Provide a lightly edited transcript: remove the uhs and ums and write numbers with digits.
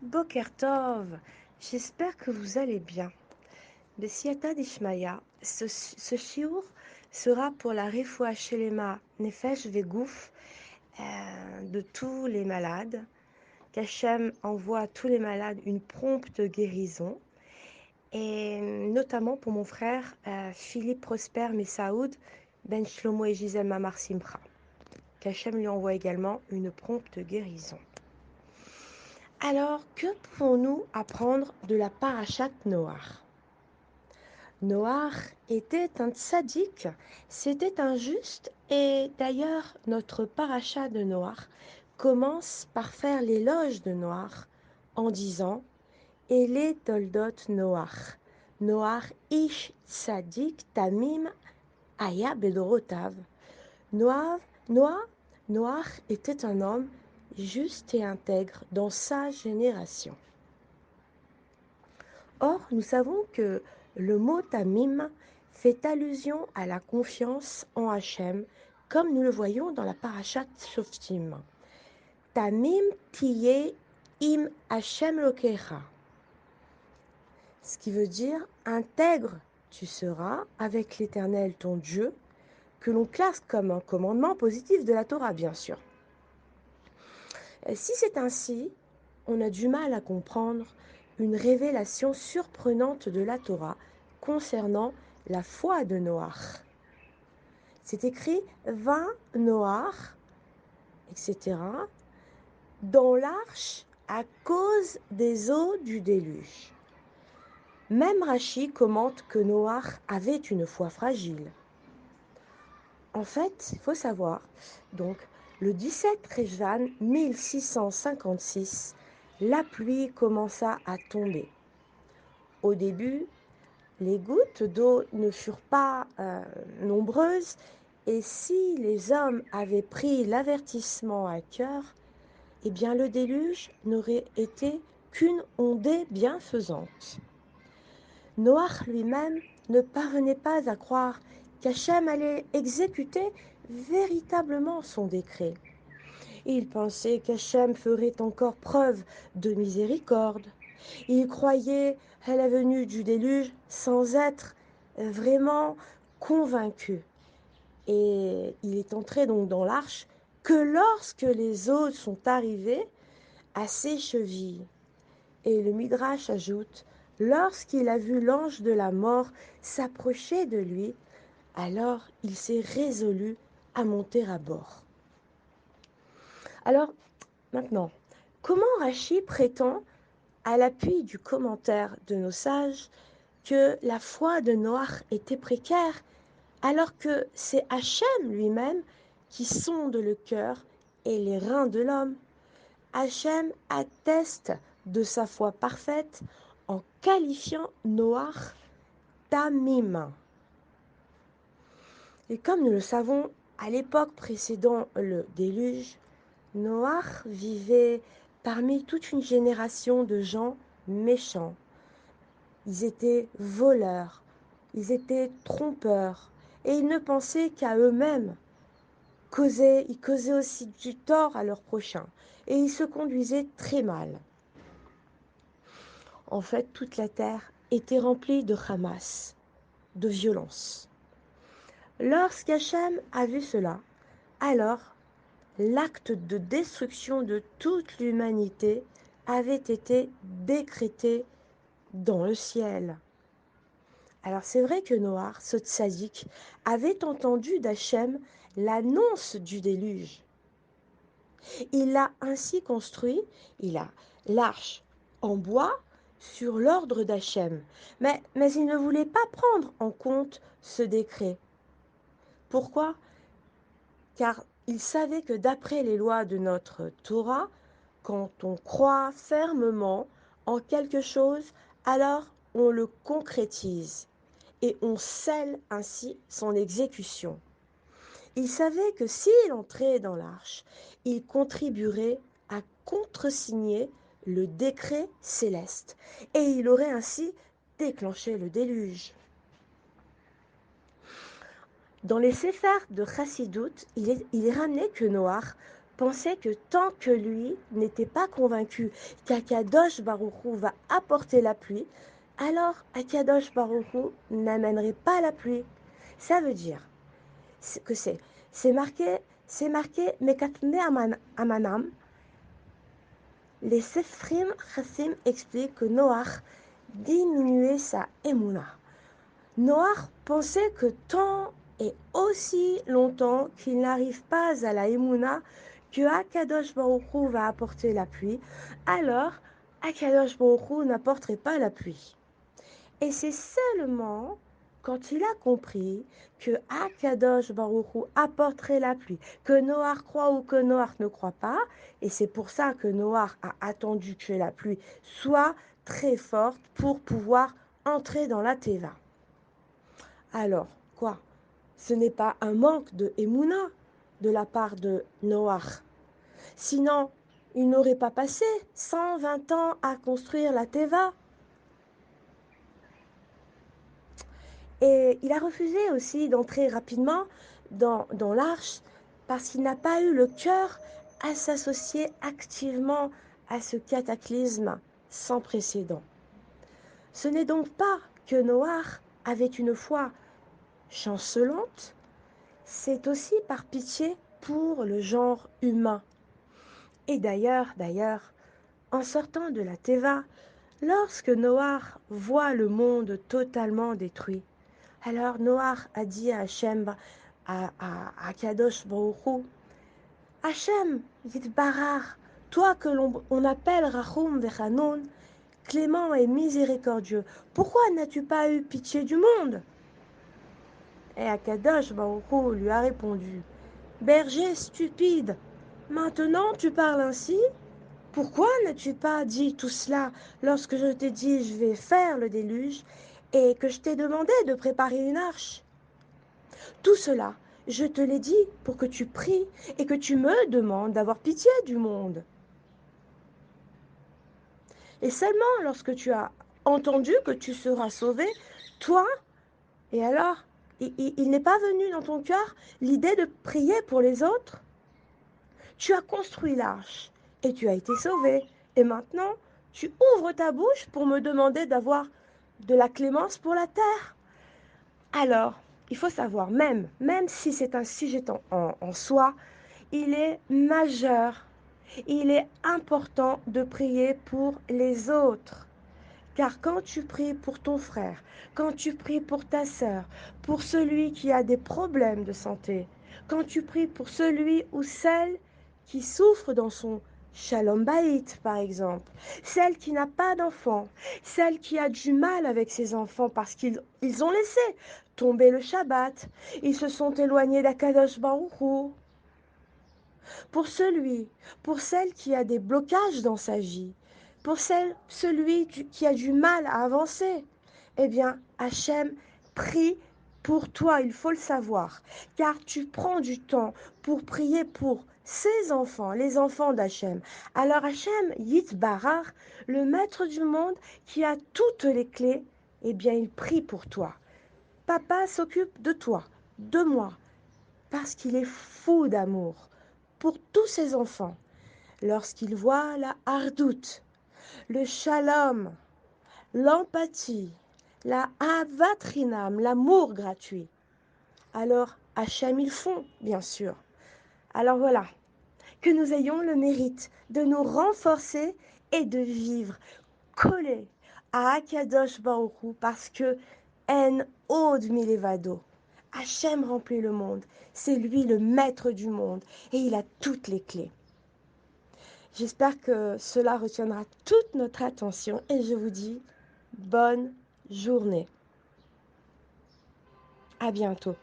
Boker Tov, j'espère que vous allez bien. Bessiata Dishmaya, ce shiur sera pour la Refoua Shelema Nefesh Vegouf de tous les malades, qu'Hachem envoie à tous les malades une prompte guérison, et notamment pour mon frère Philippe Prosper Messaoud Ben Shlomo et Gisèle Mamar Simcha, qu'Hachem lui envoie également une prompte guérison. Alors, que pouvons-nous apprendre de la parashat Noach? Noach était un tzaddik, c'était un juste, et d'ailleurs notre parashat de Noach commence par faire l'éloge de Noach en disant Ele toldot Noach, Noach ish tzaddik tamim aya bedorotav. Noach était un homme juste et intègre dans sa génération. Or, nous savons que le mot tamim fait allusion à la confiance en Hachem, comme nous le voyons dans la parashat Shoftim. Tamim tiye im Hachem lokecha. Ce qui veut dire intègre tu seras avec l'Éternel ton Dieu, que l'on classe comme un commandement positif de la Torah, bien sûr. Si c'est ainsi, on a du mal à comprendre une révélation surprenante de la Torah concernant la foi de Noach. C'est écrit vint Noach, etc., dans l'arche à cause des eaux du déluge. Même Rashi commente que Noach avait une foi fragile. En fait, il faut savoir, donc, le 17 Réjan 1656, la pluie commença à tomber. Au début, les gouttes d'eau ne furent pas nombreuses, et si les hommes avaient pris l'avertissement à cœur, eh bien le déluge n'aurait été qu'une ondée bienfaisante. Noach lui-même ne parvenait pas à croire qu'Hachem allait exécuter véritablement son décret. Il pensait qu'Hachem ferait encore preuve de miséricorde. Il croyait à la venue du déluge sans être vraiment convaincu. Et il est entré donc dans l'arche que lorsque les eaux sont arrivées à ses chevilles. Et le Midrash ajoute, lorsqu'il a vu l'ange de la mort s'approcher de lui, alors il s'est résolu à monter à bord. Alors, maintenant, comment Rashi prétend, à l'appui du commentaire de nos sages, que la foi de Noach était précaire, alors que c'est Hachem lui-même qui sonde le cœur et les reins de l'homme? Hachem atteste de sa foi parfaite en qualifiant Noach tamim. Et comme nous le savons, à l'époque précédant le déluge, Noach vivait parmi toute une génération de gens méchants. Ils étaient voleurs, ils étaient trompeurs, et ils ne pensaient qu'à eux-mêmes. Ils causaient aussi du tort à leurs prochains, et ils se conduisaient très mal. En fait, toute la terre était remplie de Hamas, de violence. Lorsqu'Hachem a vu cela, alors l'acte de destruction de toute l'humanité avait été décrété dans le ciel. Alors c'est vrai que Noach, ce tzaddik, avait entendu d'Hachem l'annonce du déluge. Il a ainsi construit, il a l'arche en bois sur l'ordre d'Hachem. Mais il ne voulait pas prendre en compte ce décret. Pourquoi? Car il savait que d'après les lois de notre Torah, quand on croit fermement en quelque chose, alors on le concrétise et on scelle ainsi son exécution. Il savait que s'il entrait dans l'arche, il contribuerait à contresigner le décret céleste et il aurait ainsi déclenché le déluge. Dans les séphars de Chassidoute, il est ramené que Noach, pensait que tant que lui n'était pas convaincu qu'Akadosh Baruch Hu va apporter la pluie, alors Akadosh Baruch Hu n'amènerait pas la pluie. Ça veut dire que c'est marqué Mekatne Amanam. Les Sefrim Chassim expliquent que Noach diminuait sa émouna. Noach pensait que tant et aussi longtemps qu'il n'arrive pas à la émouna que Akadosh Baruch Hu va apporter la pluie, alors Akadosh Baruch Hu n'apporterait pas la pluie. Et c'est seulement quand il a compris que Akadosh Baruch Hu apporterait la pluie, que Noach croit ou que Noach ne croit pas, et c'est pour ça que Noach a attendu que la pluie soit très forte pour pouvoir entrer dans la Teva. Alors, quoi? Ce n'est pas un manque de émouna de la part de Noach. Sinon, il n'aurait pas passé 120 ans à construire la Teva. Et il a refusé aussi d'entrer rapidement dans l'arche parce qu'il n'a pas eu le cœur à s'associer activement à ce cataclysme sans précédent. Ce n'est donc pas que Noach avait une foi chancelante, c'est aussi par pitié pour le genre humain. Et d'ailleurs, en sortant de la Teva, lorsque Noach voit le monde totalement détruit, alors Noach a dit à Hachem, à Kadosh Baruch Hu, Hachem, Yitbarach, toi que l'on appelle Rachum Vechanoun, clément et miséricordieux, pourquoi n'as-tu pas eu pitié du monde? Et Akadosh Baruch Hu lui a répondu, berger stupide, maintenant tu parles ainsi? Pourquoi n'as-tu pas dit tout cela lorsque je t'ai dit je vais faire le déluge et que je t'ai demandé de préparer une arche? Tout cela, je te l'ai dit pour que tu pries et que tu me demandes d'avoir pitié du monde. Et seulement lorsque tu as entendu que tu seras sauvé, toi, et alors, il n'est pas venu dans ton cœur l'idée de prier pour les autres? Tu as construit l'arche et tu as été sauvé. Et maintenant, tu ouvres ta bouche pour me demander d'avoir de la clémence pour la terre. Alors, il faut savoir, même si c'est un sujet en soi, il est majeur, il est important de prier pour les autres. Car quand tu pries pour ton frère, quand tu pries pour ta sœur, pour celui qui a des problèmes de santé, quand tu pries pour celui ou celle qui souffre dans son shalom baït, par exemple, celle qui n'a pas d'enfant, celle qui a du mal avec ses enfants parce qu'ils ont laissé tomber le Shabbat, ils se sont éloignés d'Akadosh Baruch Hu, pour pour celle qui a des blocages dans sa vie, pour celui qui a du mal à avancer, eh bien, Hachem prie pour toi, il faut le savoir, car tu prends du temps pour prier pour ses enfants, les enfants d'Hachem. Alors Hachem, Yitbarach, le maître du monde qui a toutes les clés, eh bien, il prie pour toi. Papa s'occupe de toi, de moi, parce qu'il est fou d'amour pour tous ses enfants. Lorsqu'il voit la hardoute, le shalom, l'empathie, la avatrinam, l'amour gratuit, alors Hachem ils font, bien sûr. Alors voilà, que nous ayons le mérite de nous renforcer et de vivre collés à Akadosh Baruch Hu parce que En Od Milevado. Hachem remplit le monde, c'est lui le maître du monde et il a toutes les clés. J'espère que cela retiendra toute notre attention et je vous dis bonne journée. À bientôt.